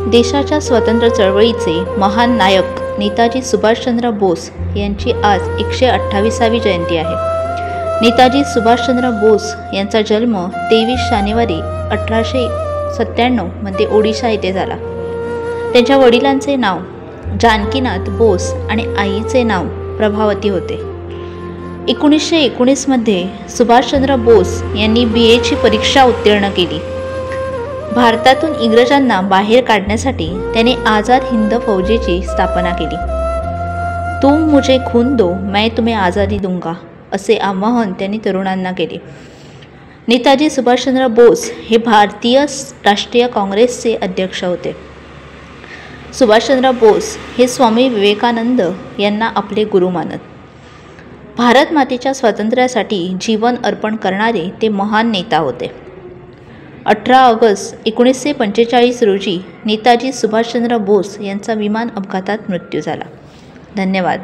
देशाच्या स्वातंत्र्य चळवळीचे महान नायक नेताजी सुभाषचंद्र बोस यांची आज 128वी जयंती आहे. नेताजी सुभाषचंद्र बोस यांचा जन्म 23 जानेवारी 1897 मध्ये ओडिशा येथे झाला. त्यांच्या वडिलांचे नाव जानकीनाथ बोस आणि आईचे नाव प्रभावती होते. 1919 मध्ये सुभाषचंद्र बोस यांनी BAची परीक्षा उत्तीर्ण केली. भारतातून इंग्रजांना बाहेर काढण्यासाठी त्याने आझाद हिंद फौजेची स्थापना केली. तुम मुझे खून दो मैं तुम्हें आज़ादी दूंगा असे आवाहन त्यांनी तरुणांना केले. नेताजी सुभाषचंद्र बोस हे भारतीय राष्ट्रीय काँग्रेसचे अध्यक्ष होते. सुभाषचंद्र बोस हे स्वामी विवेकानंद यांना आपले गुरु मानत. भारत मातेच्या स्वातंत्र्यासाठी जीवन अर्पण करणारे ते महान नेता होते. 18 ऑगस्ट 1945 रोजी नेताजी सुभाषचंद्र बोस यांचा विमान अपघातात मृत्यू झाला. धन्यवाद.